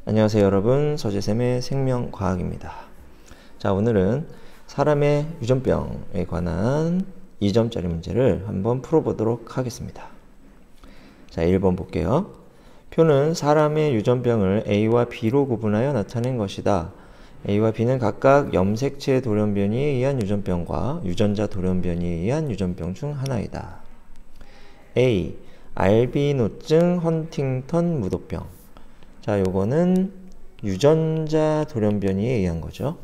안녕하세요 여러분, 서재쌤의 생명과학입니다. 자, 오늘은 사람의 유전병에 관한 2점짜리 문제를 한번 풀어보도록 하겠습니다. 자, 1번 볼게요. 표는 사람의 유전병을 A와 B로 구분하여 나타낸 것이다. A와 B는 각각 염색체 돌연변이에 의한 유전병과 유전자 돌연변이에 의한 유전병 중 하나이다. A. 알비노증 헌팅턴 무도병. 자, 요거는 유전자 돌연변이에 의한 거죠.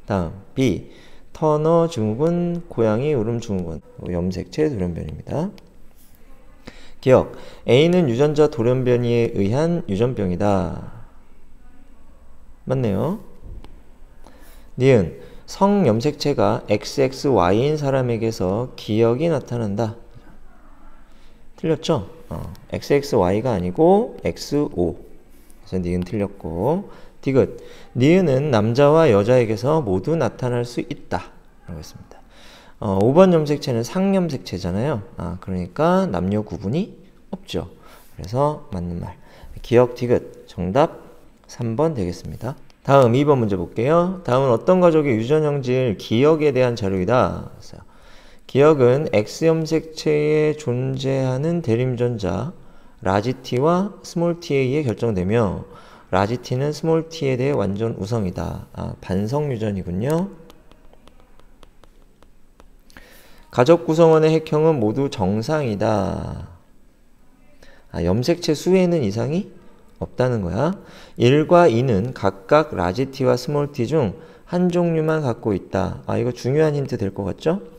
다음 B. 터너 증후군, 고양이 울음 증후군, 염색체 돌연변입니다. 기억. A는 유전자 돌연변이에 의한 유전병이다. 맞네요. 니은. 성염색체가 XXY인 사람에게서 기억이 나타난다. 틀렸죠? XXY가 아니고 XO. 그래서 니은 틀렸고. 디귿. 니은은 남자와 여자에게서 모두 나타날 수 있다. 라고 했습니다. 5번 염색체는 상염색체잖아요. 그러니까 남녀 구분이 없죠. 그래서 맞는 말. 기억 디귿. 정답 3번 되겠습니다. 다음 2번 문제 볼게요. 다음은 어떤 가족의 유전형질 기억에 대한 자료이다. 기억은 X염색체에 존재하는 대리유전자 라지 T와 스몰 T에 의해 결정되며 라지 T는 스몰 T에 대해 완전 우성이다. 반성 유전이군요. 가족 구성원의 핵형은 모두 정상이다. 염색체 수에는 이상이 없다는 거야. 1과 2는 각각 라지 T와 스몰 T 중 한 종류만 갖고 있다. 이거 중요한 힌트 될 것 같죠?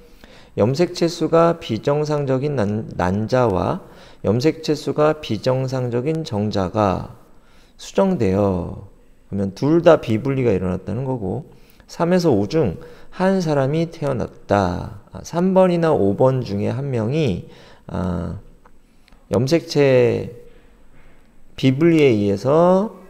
염색체 수가 비정상적인 난자와 염색체 수가 비정상적인 정자가 수정되어 그러면 둘 다 비분리가 일어났다는 거고 3에서 5 중 한 사람이 태어났다. 3번이나 5번 중에 한 명이 염색체 비분리에 의해서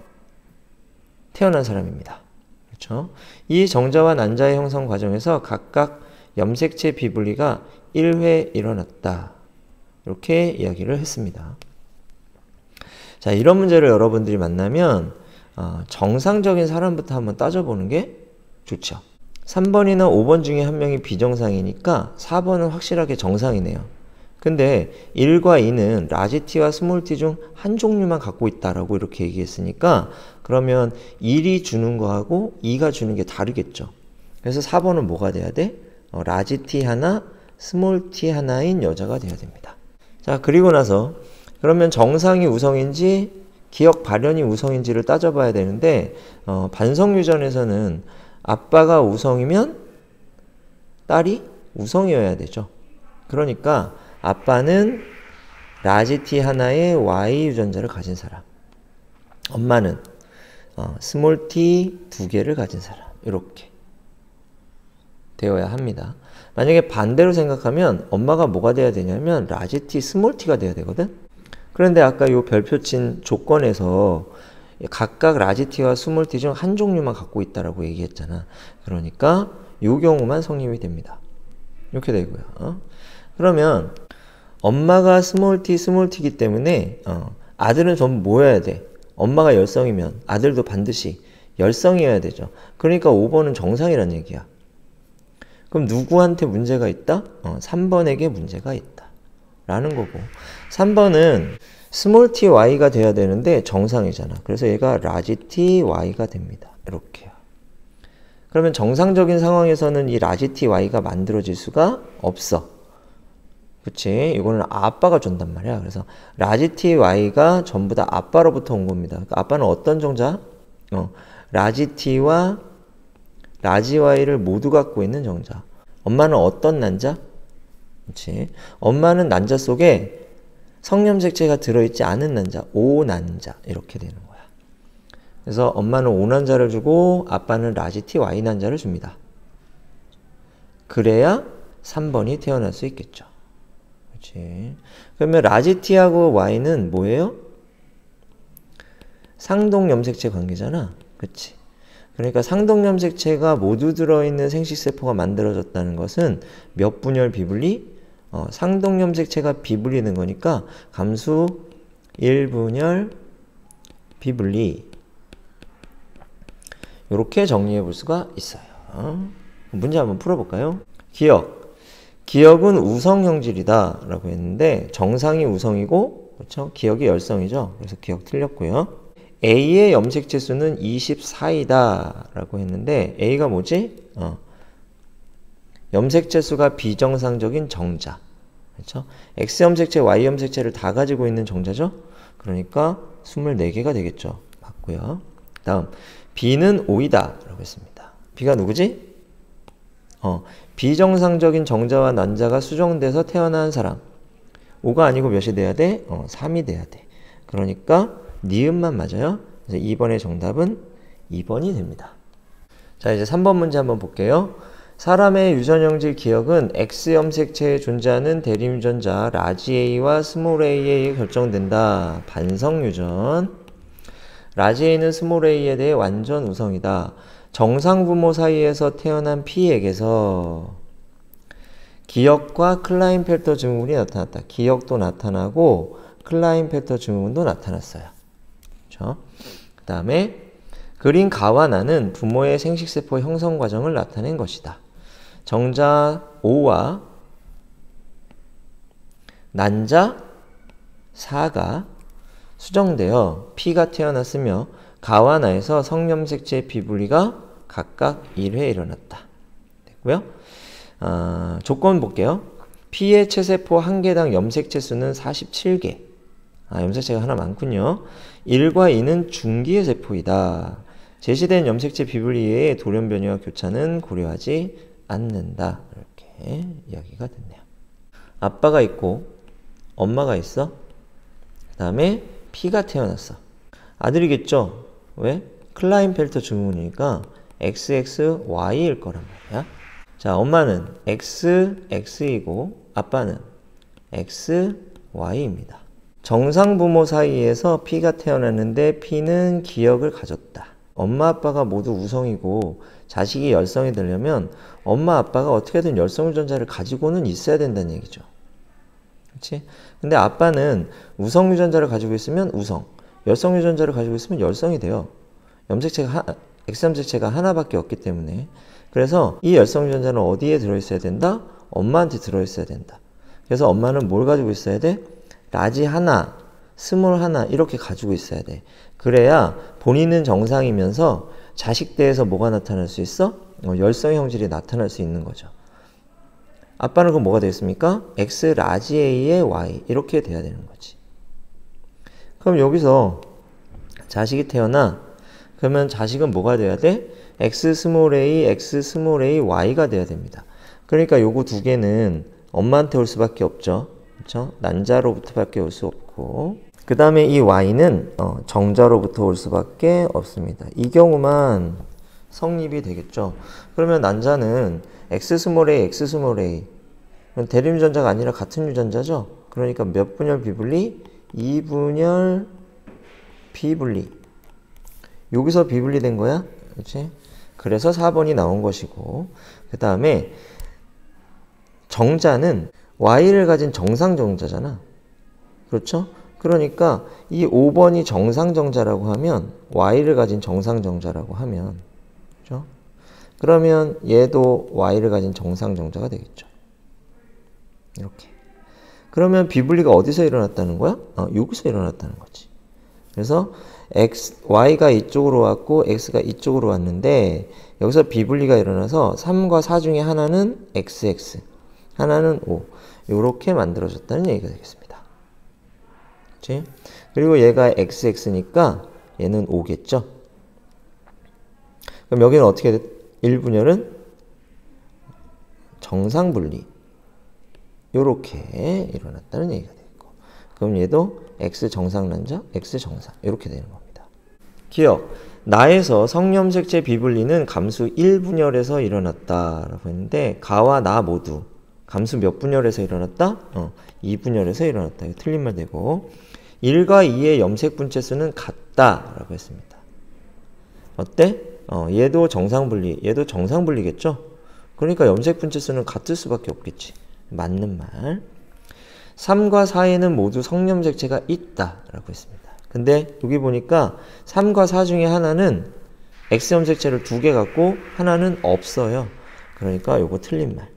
태어난 사람입니다. 그렇죠? 이 정자와 난자의 형성 과정에서 각각 염색체 비분리가 1회 일어났다. 이렇게 이야기를 했습니다. 자, 이런 문제를 여러분들이 만나면 정상적인 사람부터 한번 따져보는 게 좋죠. 3번이나 5번 중에 한 명이 비정상이니까 4번은 확실하게 정상이네요. 근데 1과 2는 라지 T와 스몰 T 중 한 종류만 갖고 있다라고 이렇게 얘기했으니까 그러면 1이 주는 거하고 2가 주는 게 다르겠죠. 그래서 4번은 뭐가 돼야 돼? 라지 T 하나, 스몰 T 하나인 여자가 돼야 됩니다. 자, 그리고 나서 그러면 정상이 우성인지 기억 발현이 우성인지를 따져봐야 되는데 반성 유전에서는 아빠가 우성이면 딸이 우성이어야 되죠. 그러니까 아빠는 라지 T 하나의 Y 유전자를 가진 사람, 엄마는 스몰 T 2개를 가진 사람, 이렇게 되어야 합니다. 만약에 반대로 생각하면 엄마가 뭐가 돼야 되냐면 라지 T, 스몰 T가 돼야 되거든. 그런데 아까 요 별표 친 조건에서 각각 라지 T와 스몰 T 중 한 종류만 갖고 있다라고 얘기했잖아. 그러니까 요 경우만 성립이 됩니다. 이렇게 되고요. 그러면 엄마가 스몰 T, 스몰 T이기 때문에 아들은 전부 뭐여야 돼? 엄마가 열성이면 아들도 반드시 열성이어야 되죠. 그러니까 5번은 정상이란 얘기야. 그럼 누구한테 문제가 있다? 3번에게 문제가 있다. 라는 거고. 3번은 스몰 t y가 돼야 되는데 정상이잖아. 그래서 얘가 라지 t y가 됩니다. 이렇게요. 그러면 정상적인 상황에서는 이 라지 t y가 만들어질 수가 없어. 그치? 이거는 아빠가 준단 말이야. 그래서 라지 t y가 전부 다 아빠로부터 온 겁니다. 그러니까 아빠는 어떤 정자? 라지 t와 라지 y를 모두 갖고 있는 정자. 엄마는 어떤 난자? 그렇지? 엄마는 난자 속에 성염색체가 들어있지 않은 난자, O난자 이렇게 되는 거야. 그래서 엄마는 O난자를 주고 아빠는 라지 T Y 난자를 줍니다. 그래야 3번이 태어날 수 있겠죠. 그렇지? 그러면 라지 T하고 Y는 뭐예요? 상동염색체 관계잖아. 그치? 그러니까 상동염색체가 모두 들어있는 생식세포가 만들어졌다는 것은 몇 분열 비분리? 상동염색체가 비분리는 거니까 감수 1분열 비분리 이렇게 정리해 볼 수가 있어요. 문제 한번 풀어볼까요? 기역은 우성형질이다 라고 했는데 정상이 우성이고 그렇죠? 기역이 열성이죠. 그래서 기역 틀렸고요. A의 염색체 수는 24이다 라고 했는데 A가 뭐지? 염색체 수가 비정상적인 정자. 그렇죠? X 염색체, Y 염색체를 다 가지고 있는 정자죠? 그러니까 24개가 되겠죠. 맞고요. 다음 B는 5이다 라고 했습니다. B가 누구지? 비정상적인 정자와 난자가 수정돼서 태어난 사람. 5가 아니고 몇이 돼야 돼? 3이 돼야 돼. 그러니까 니은만 맞아요. 그래서 2번의 정답은 2번이 됩니다. 자, 이제 3번 문제 한번 볼게요. 사람의 유전형질 기억은 X 염색체에 존재하는 대리유전자 라지 A와 스몰 A에 의해 결정된다. 반성유전. 라지 A는 스몰 A에 대해 완전 우성이다. 정상 부모 사이에서 태어난 P에게서 기역과 클라인펠터 증후군이 나타났다. 기역도 나타나고 클라인펠터 증후군도 나타났어요. 그렇죠? 그 다음에 그린 가와 나는 부모의 생식세포 형성 과정을 나타낸 것이다. 정자 5와 난자 4가 수정되어 P가 태어났으며 가와 나에서 성염색체 비분리가 각각 1회 일어났다. 됐고요. 조건 볼게요. P의 체세포 한 개당 염색체 수는 47개. 염색체가 하나 많군요. 1과 2는 중기의 세포이다. 제시된 염색체 비분리의 돌연 변이와 교차는 고려하지 않는다. 이렇게 이야기가 됐네요. 아빠가 있고 엄마가 있어. 그 다음에 P가 태어났어. 아들이겠죠? 왜? 클라인펠터 증후군이니까 XXY일 거란 말이야. 자, 엄마는 XX 이고 아빠는 XY입니다. 정상 부모 사이에서 P가 태어났는데 P는 기역을 가졌다. 엄마 아빠가 모두 우성이고 자식이 열성이 되려면 엄마 아빠가 어떻게든 열성 유전자를 가지고는 있어야 된다는 얘기죠. 그렇지? 근데 아빠는 우성 유전자를 가지고 있으면 우성, 열성 유전자를 가지고 있으면 열성이 돼요. X 염색체가 하나밖에 없기 때문에. 그래서 이 열성 유전자는 어디에 들어있어야 된다? 엄마한테 들어있어야 된다. 그래서 엄마는 뭘 가지고 있어야 돼? 라지 하나, 스몰 하나 이렇게 가지고 있어야 돼. 그래야 본인은 정상이면서 자식대에서 뭐가 나타날 수 있어? 열성 형질이 나타날 수 있는 거죠. 아빠는 그럼 뭐가 되겠습니까? X 라지 A의 Y 이렇게 돼야 되는 거지. 그럼 여기서 자식이 태어나 그러면 자식은 뭐가 돼야 돼? X 스몰 A, X 스몰 A, Y가 돼야 됩니다. 그러니까 요거 두 개는 엄마한테 올 수밖에 없죠. 그렇죠? 난자로부터밖에 올 수 없고 그 다음에 이 Y는 정자로부터 올 수밖에 없습니다. 이 경우만 성립이 되겠죠. 그러면 난자는 X 스몰 A, X 스몰 A 대립유전자가 아니라 같은 유전자죠. 그러니까 몇 분열 비분리? 2분열 비분리. 여기서 비분리된 거야. 그렇지? 그래서 4번이 나온 것이고 그 다음에 정자는 Y를 가진 정상정자잖아. 그렇죠? 그러니까 이 5번이 정상정자라고 하면 Y를 가진 정상정자라고 하면 그렇죠? 그러면 얘도 Y를 가진 정상정자가 되겠죠. 이렇게. 그러면 비분리가 어디서 일어났다는 거야? 여기서 일어났다는 거지. 그래서 Y가 이쪽으로 왔고 X가 이쪽으로 왔는데 여기서 비분리가 일어나서 3과 4 중에 하나는 XX, 하나는 O. 이렇게 만들어졌다는 얘기가 되겠습니다. 그치? 그리고 얘가 XX니까 얘는 O겠죠? 그럼 여기는 어떻게 돼? 1분열은 정상분리. 요렇게 일어났다는 얘기가 되고 그럼 얘도 X 정상 난자, X 정상 이렇게 되는 겁니다. 기억, 나에서 성염색체 비분리는 감수 1분열에서 일어났다라고 했는데 가와 나 모두 감수 몇 분열에서 일어났다? 2분열에서 일어났다. 이거 틀린 말 되고 1과 2의 염색 분체 수는 같다라고 했습니다. 어때? 얘도 정상분리, 얘도 정상분리겠죠? 그러니까 염색 분체 수는 같을 수밖에 없겠지. 맞는 말. 3과 4에는 모두 성염색체가 있다라고 했습니다. 근데 여기 보니까 3과 4 중에 하나는 X 염색체를 2개 갖고 하나는 없어요. 그러니까 요거 틀린 말.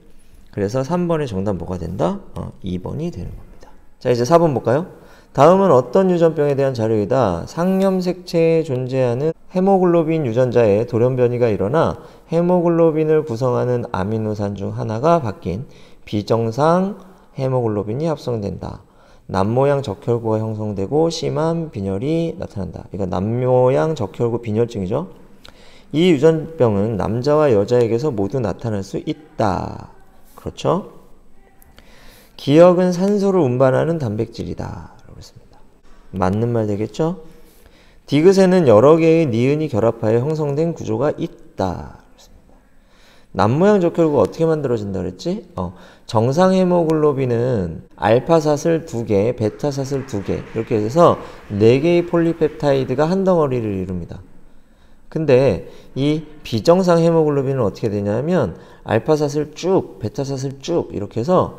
그래서 3번의 정답 뭐가 된다? 2번이 되는 겁니다. 자, 이제 4번 볼까요? 다음은 어떤 유전병에 대한 자료이다. 상염색체에 존재하는 헤모글로빈 유전자에 돌연변이가 일어나 헤모글로빈을 구성하는 아미노산 중 하나가 바뀐 비정상 헤모글로빈이 합성된다. 남모양 적혈구가 형성되고 심한 빈혈이 나타난다. 이거 남모양 적혈구 빈혈증이죠. 이 유전병은 남자와 여자에게서 모두 나타날 수 있다. 그렇죠? 기억은 산소를 운반하는 단백질이다. 라고 했습니다. 맞는 말 되겠죠? 디귿에는 여러 개의 니은이 결합하여 형성된 구조가 있다. 남모양 적혈구가 어떻게 만들어진다 그랬지? 정상 헤모글로빈은 알파사슬 2개, 베타사슬 2개 이렇게 해서 4개의 폴리펩타이드가 한 덩어리를 이룹니다. 근데 이 비정상 헤모글로빈은 어떻게 되냐면 알파사슬 쭉, 베타사슬 쭉 이렇게 해서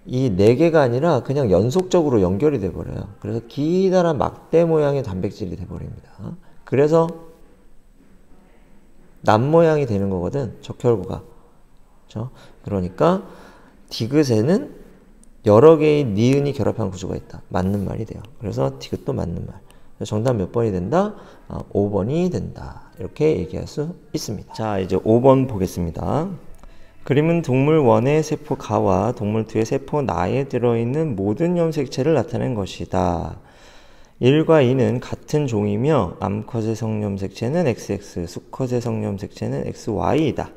이 4개가 아니라 그냥 연속적으로 연결이 돼 버려요. 그래서 기다란 막대 모양의 단백질이 돼 버립니다. 그래서 남모양이 되는 거거든, 적혈구가. 그렇죠? 그러니까 디귿에는 여러 개의 니은이 결합한 구조가 있다. 맞는 말이 돼요. 그래서 디귿도 맞는 말. 정답 몇 번이 된다? 5번이 된다. 이렇게 얘기할 수 있습니다. 자, 이제 5번 보겠습니다. 그림은 동물 1의 세포 가와 동물 2의 세포 나에 들어있는 모든 염색체를 나타낸 것이다. 1과 2는 같은 종이며 암컷의 성염색체는 XX, 수컷의 성염색체는 XY이다.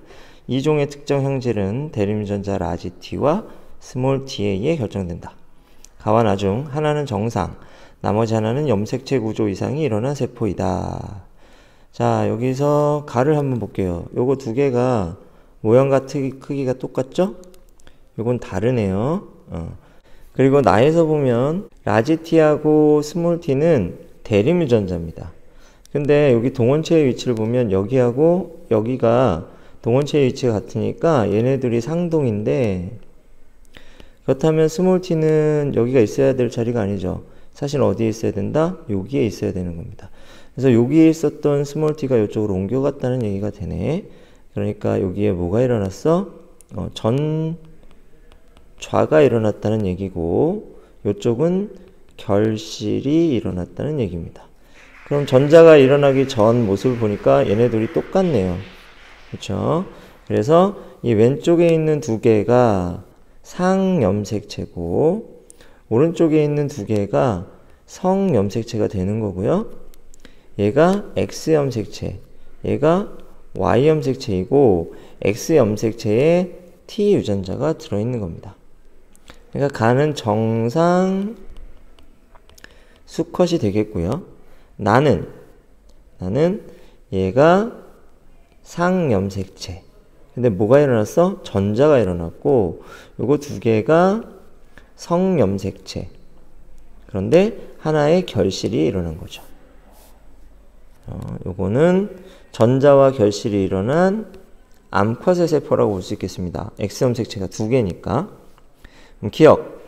이 종의 특정 형질은 대림유전자 라지 T와 스몰 t에 의해 결정된다. 가와 나 중 하나는 정상, 나머지 하나는 염색체 구조 이상이 일어난 세포이다. 자, 여기서 가를 한번 볼게요. 요거 2개가 모양과 크기가 똑같죠? 요건 다르네요. 그리고 나에서 보면 라지 T하고 스몰 t는 대림유전자입니다. 근데 여기 동원체의 위치를 보면 여기하고 여기가 동원체의 위치가 같으니까 얘네들이 상동인데, 그렇다면 스몰 t는 여기가 있어야 될 자리가 아니죠. 사실 어디에 있어야 된다? 여기에 있어야 되는 겁니다. 그래서 여기에 있었던 스몰 t가 이쪽으로 옮겨갔다는 얘기가 되네. 그러니까 여기에 뭐가 일어났어? 전좌가 일어났다는 얘기고, 이쪽은 결실이 일어났다는 얘기입니다. 그럼 전자가 일어나기 전 모습을 보니까 얘네들이 똑같네요. 그렇죠? 그래서 이 왼쪽에 있는 2개가 상염색체고 오른쪽에 있는 2개가 성염색체가 되는 거고요. 얘가 X염색체, 얘가 Y염색체이고 X염색체에 T 유전자가 들어있는 겁니다. 그러니까 가는 정상 수컷이 되겠고요. 나는 얘가 상염색체. 근데 뭐가 일어났어? 전자가 일어났고 요거 2개가 성염색체. 그런데 하나의 결실이 일어난 거죠. 요거는 전자와 결실이 일어난 암컷의 세포라고 볼 수 있겠습니다. X염색체가 2개니까. 기억.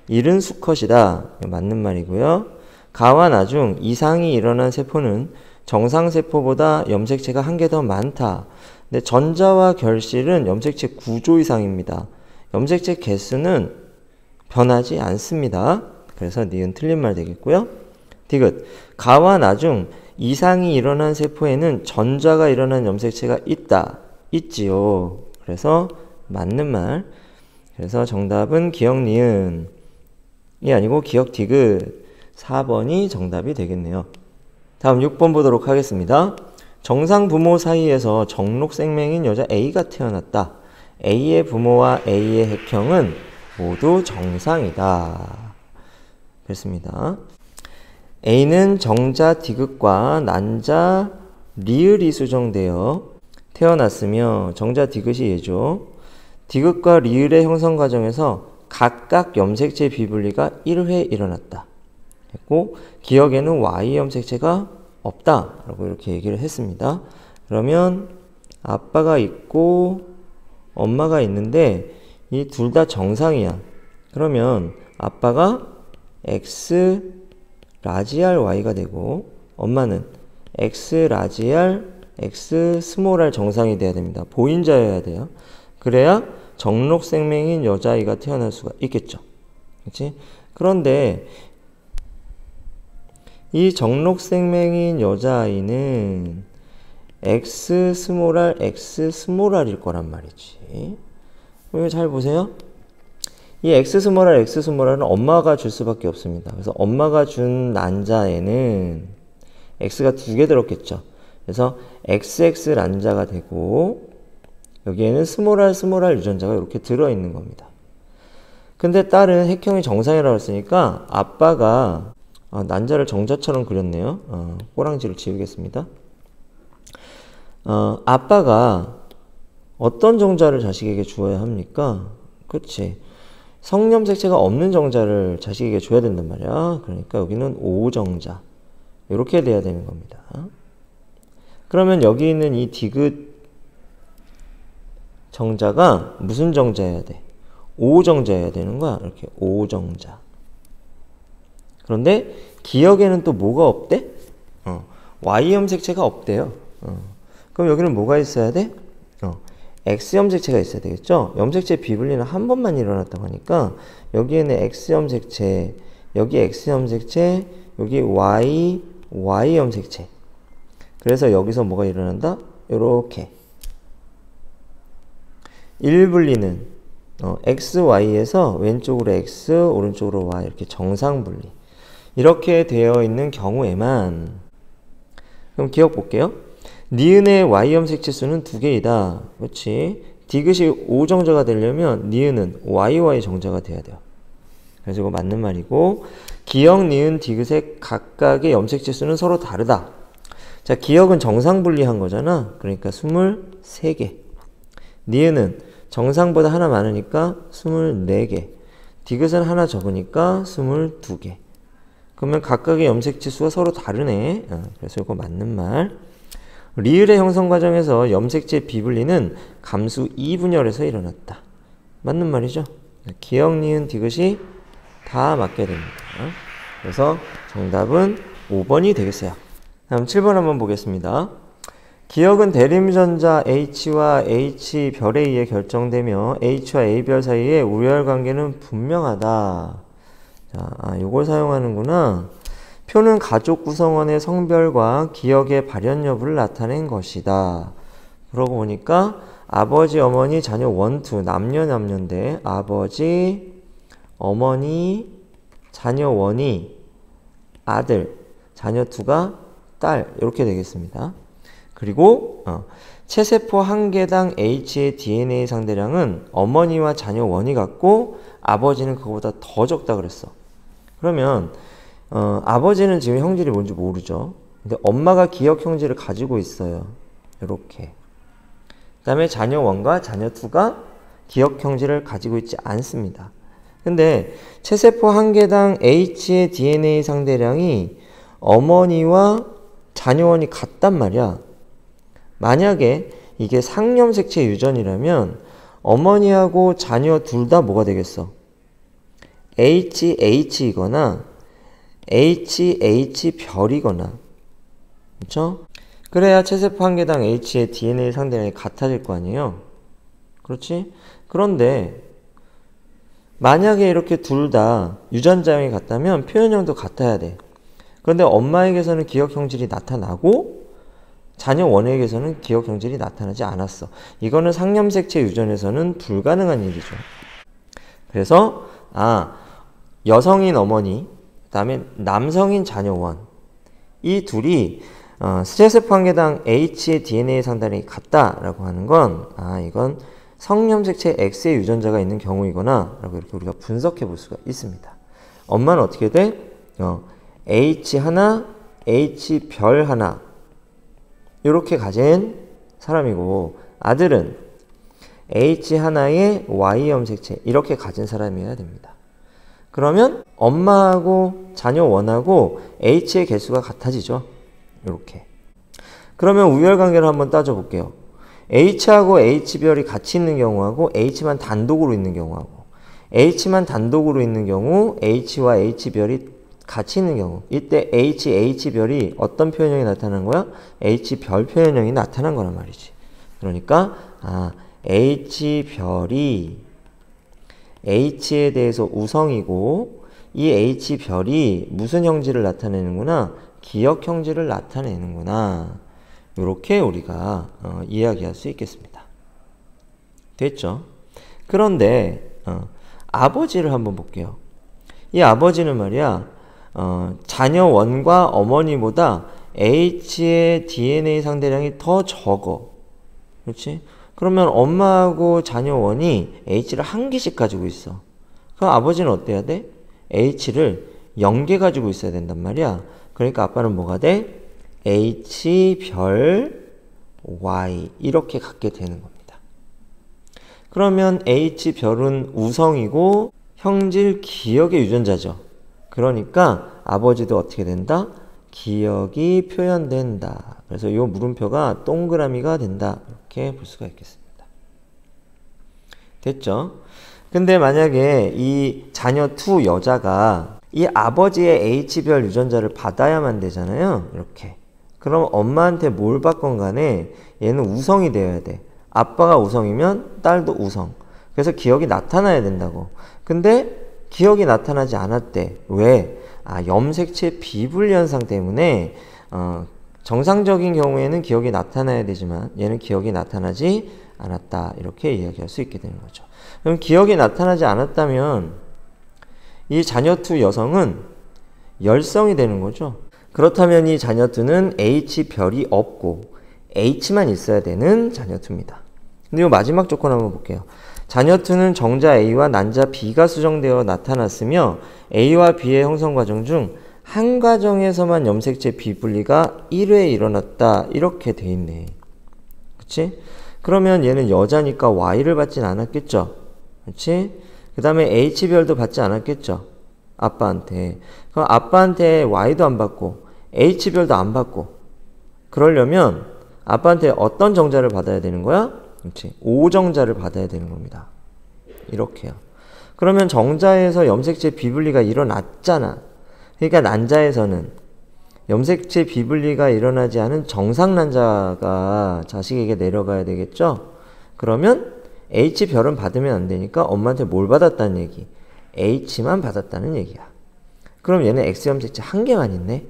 1은 수컷이다. 맞는 말이고요. 가와 나 중 이상이 일어난 세포는 정상세포보다 염색체가 1개 더 많다. 근데 전자와 결실은 염색체 구조 이상입니다. 염색체 개수는 변하지 않습니다. 그래서 니은 틀린 말 되겠고요. 디귿. 가와 나 중 이상이 일어난 세포에는 전자가 일어난 염색체가 있다. 있지요. 그래서 맞는 말. 그래서 정답은 기억 니은이 아니고 기억 디귿. 4번이 정답이 되겠네요. 다음 6번 보도록 하겠습니다. 정상 부모 사이에서 정록 생명인 여자 A가 태어났다. A의 부모와 A의 핵형은 모두 정상이다. 그렇습니다. A는 정자 디귿과 난자 리을이 수정되어 태어났으며 정자 디귿이 얘죠. 디귿과 리을의 형성 과정에서 각각 염색체 비분리가 1회 일어났다. 했고 기억에는 Y 염색체가 없다 라고 이렇게 얘기를 했습니다. 그러면 아빠가 있고 엄마가 있는데 이 둘 다 정상이야. 그러면 아빠가 X 라지알 Y가 되고 엄마는 X 라지 R, X 스몰 R 정상이 돼야 됩니다. 보인자여야 돼요. 그래야 정록생명인 여자아이가 태어날 수가 있겠죠. 그렇지? 그런데 이 정록생명인 여자아이는 X 스몰 R, X 스몰 R일 거란 말이지. 이거 잘 보세요. 이 X 스몰 R, X 스몰 R은 엄마가 줄 수밖에 없습니다. 그래서 엄마가 준 난자에는 X가 2개 들었겠죠. 그래서 XX 난자가 되고 여기에는 스몰 R 유전자가 이렇게 들어있는 겁니다. 근데 딸은 핵형이 정상이라고 했으니까 아빠가 난자를 정자처럼 그렸네요. 꼬랑지를 지우겠습니다. 아빠가 어떤 정자를 자식에게 주어야 합니까? 그치? 성염색체가 없는 정자를 자식에게 줘야 된단 말이야. 그러니까 여기는 O정자. 이렇게 돼야 되는 겁니다. 그러면 여기 있는 이 디귿 정자가 무슨 정자여야 돼? O정자여야 되는 거야. 이렇게 O정자. 그런데 기억에는 또 뭐가 없대? Y염색체가 없대요. 그럼 여기는 뭐가 있어야 돼? X염색체가 있어야 되겠죠? 염색체 비분리는 한 번만 일어났다고 하니까 여기에는 X염색체, 여기 X염색체, 여기 Y염색체. 그래서 여기서 뭐가 일어난다? 요렇게 1분리는 XY에서 왼쪽으로 X, 오른쪽으로 Y 이렇게 정상분리. 이렇게 되어 있는 경우에만 그럼 기억 볼게요. 니은의 Y염색체 수는 2개이다. 그렇지? 디귿이 O정자가 되려면 니은은 YY 정자가 돼야 돼요. 그래서 이거 맞는 말이고 기역, 니은, 디귿의 각각의 염색체 수는 서로 다르다. 자, 기역은 정상분리한 거잖아. 그러니까 23개. 니은은 정상보다 하나 많으니까 24개. 디귿은 하나 적으니까 22개. 그러면 각각의 염색체 수가 서로 다르네. 그래서 이거 맞는 말. 리을의 형성 과정에서 염색체 비분리는 감수 2분열에서 일어났다. 맞는 말이죠. 기역, 니은, 디귿이 다 맞게 됩니다. 그래서 정답은 5번이 되겠어요. 다음 7번 한번 보겠습니다. 기역은 대림전자 H와 H별에 의해 결정되며 H와 A별 사이의 우열관계는 분명하다. 자, 요걸 사용하는구나. 표는 가족 구성원의 성별과 기억의 발현 여부를 나타낸 것이다. 그러고 보니까 아버지, 어머니, 자녀 1, 2 남녀인데 아버지, 어머니, 자녀 1이 아들, 자녀 2가 딸 이렇게 되겠습니다. 그리고 체세포 한 개당 H의 DNA 상대량은 어머니와 자녀 1이 같고 아버지는 그거보다 더 적다 그랬어. 그러면 아버지는 지금 형질이 뭔지 모르죠. 근데 엄마가 기억 형질을 가지고 있어요. 이렇게. 그 다음에 자녀 1과 자녀 2가 기억 형질을 가지고 있지 않습니다. 근데 체세포 한 개당 H의 DNA 상대량이 어머니와 자녀 1이 같단 말이야. 만약에 이게 상염색체 유전이라면 어머니하고 자녀 둘 다 뭐가 되겠어? HH이거나 HH별이거나 그렇죠? 그래야 체세포 한 개당 H의 DNA 상대량이 같아질 거 아니에요? 그렇지? 그런데 만약에 이렇게 둘 다 유전자형이 같다면 표현형도 같아야 돼. 그런데 엄마에게서는 기억 형질이 나타나고 자녀 1에게서는 기억 형질이 나타나지 않았어. 이거는 상염색체 유전에서는 불가능한 일이죠. 그래서 여성인 어머니, 그 다음에 남성인 자녀 1, 이 둘이 체세포 한 개당 H의 DNA 상대량이 같다라고 하는 건 이건 성염색체 X의 유전자가 있는 경우이거나 라고 이렇게 우리가 분석해 볼 수가 있습니다. 엄마는 어떻게 돼? H 하나, H별 하나 이렇게 가진 사람이고 아들은 H 하나에 Y 염색체 이렇게 가진 사람이어야 됩니다. 그러면 엄마하고 자녀 1하고 H의 개수가 같아지죠. 이렇게. 그러면 우열관계를 한번 따져볼게요. H하고 H별이 같이 있는 경우하고 H만 단독으로 있는 경우하고 H만 단독으로 있는 경우 H와 H별이 같이 있는 경우 이때 H별이 어떤 표현형이 나타난 거야? H별 표현형이 나타난 거란 말이지. 그러니까 H별이 H에 대해서 우성이고 이 H별이 무슨 형질을 나타내는구나? 기역 형질을 나타내는구나. 이렇게 우리가 이야기할 수 있겠습니다. 됐죠? 그런데 아버지를 한번 볼게요. 이 아버지는 말이야 자녀 원과 어머니보다 H의 DNA 상대량이 더 적어. 그렇지? 그러면 엄마하고 자녀 원이 H를 한 개씩 가지고 있어. 그럼 아버지는 어때야 돼? H를 0개 가지고 있어야 된단 말이야. 그러니까 아빠는 뭐가 돼? H별 Y 이렇게 갖게 되는 겁니다. 그러면 H별은 우성이고 형질 기역의 유전자죠. 그러니까 아버지도 어떻게 된다? 기역이 표현된다. 그래서 이 물음표가 동그라미가 된다. 이렇게 볼 수가 있겠습니다. 됐죠? 근데 만약에 이 자녀 2 여자가 이 아버지의 H별 유전자를 받아야만 되잖아요. 이렇게. 그럼 엄마한테 뭘 받건 간에 얘는 우성이 되어야 돼. 아빠가 우성이면 딸도 우성. 그래서 기억이 나타나야 된다고. 근데 기억이 나타나지 않았대. 왜? 염색체 비분리 현상 때문에 정상적인 경우에는 기억이 나타나야 되지만 얘는 기억이 나타나지 않았다. 이렇게 이야기할 수 있게 되는 거죠. 그럼 기억이 나타나지 않았다면 이 자녀 2 여성은 열성이 되는 거죠. 그렇다면 이 자녀 2는 H별이 없고 H만 있어야 되는 자녀 2입니다. 근데 이 마지막 조건 한번 볼게요. 자녀 2는 정자 A와 난자 B가 수정되어 나타났으며 A와 B의 형성 과정 중 한 과정에서만 염색체 비분리가 1회 일어났다. 이렇게 돼 있네. 그치? 그러면 얘는 여자니까 Y를 받진 않았겠죠? 그치? 그 다음에 H별도 받지 않았겠죠? 아빠한테. 그럼 아빠한테 Y도 안 받고 H별도 안 받고 그러려면 아빠한테 어떤 정자를 받아야 되는 거야? 그렇지. O정자를 받아야 되는 겁니다. 이렇게요. 그러면 정자에서 염색체 비분리가 일어났잖아. 그러니까 난자에서는 염색체 비분리가 일어나지 않은 정상 난자가 자식에게 내려가야 되겠죠? 그러면 H별은 받으면 안 되니까 엄마한테 뭘 받았다는 얘기? H만 받았다는 얘기야. 그럼 얘는 X 염색체 한 개만 있네.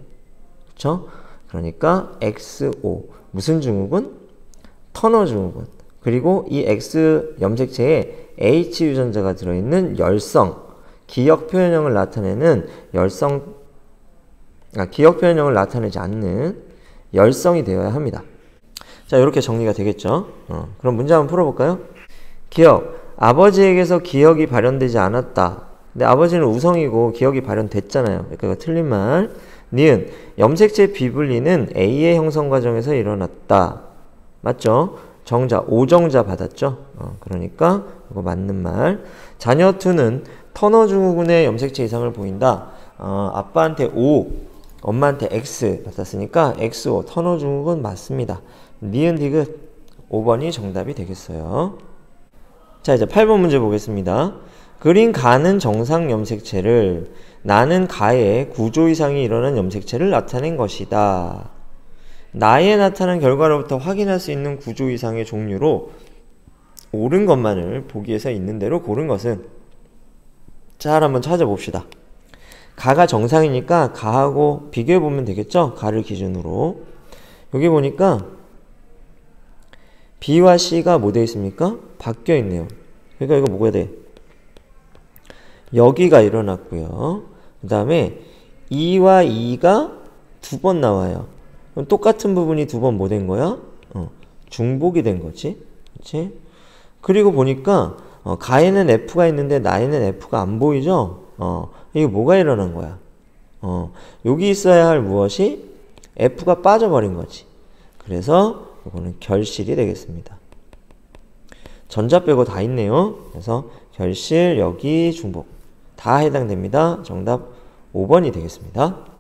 그쵸? 그러니까 XO. 무슨 증후군? 터너 증후군. 그리고 이 X 염색체에 H 유전자가 들어있는 열성, 기역 표현형을 나타내는 기역 표현형을 나타내지 않는 열성이 되어야 합니다. 자, 이렇게 정리가 되겠죠? 그럼 문제 한번 풀어볼까요? 기역. 아버지에게서 기역이 발현되지 않았다. 근데 아버지는 우성이고 기역이 발현됐잖아요. 그러니까 이거 틀린 말. 니은. 염색체 비분리는 A의 형성 과정에서 일어났다. 맞죠? 정자, 오정자 받았죠? 그러니까 이거 맞는 말. 자녀 2는 터너 증후군의 염색체 이상을 보인다. 아빠한테 O, 엄마한테 X 받았으니까 XO, 터너 증후군 맞습니다. 니은 디귿 5번이 정답이 되겠어요. 자, 이제 8번 문제 보겠습니다. 그린 가는 정상 염색체를 나는 가의 구조 이상이 일어난 염색체를 나타낸 것이다. 나에 나타난 결과로부터 확인할 수 있는 구조 이상의 종류로 옳은 것만을 보기에서 있는 대로 고른 것은 잘 한번 찾아봅시다. 가가 정상이니까 가하고 비교해보면 되겠죠? 가를 기준으로. 여기 보니까 B와 C가 뭐 되어 있습니까? 바뀌어 있네요. 그러니까 이거 뭐가 돼? 여기가 일어났고요. 그 다음에 E와 E가 2번 나와요. 그럼 똑같은 부분이 2번 뭐 된 거야? 중복이 된 거지. 그치? 그리고 보니까 가에는 F가 있는데 나에는 F가 안 보이죠? 이게 뭐가 일어난 거야? 여기 있어야 할 무엇이? F가 빠져버린 거지. 그래서 이거는 결실이 되겠습니다. 전자 빼고 다 있네요. 그래서 결실, 여기, 중복 다 해당됩니다. 정답 5번이 되겠습니다.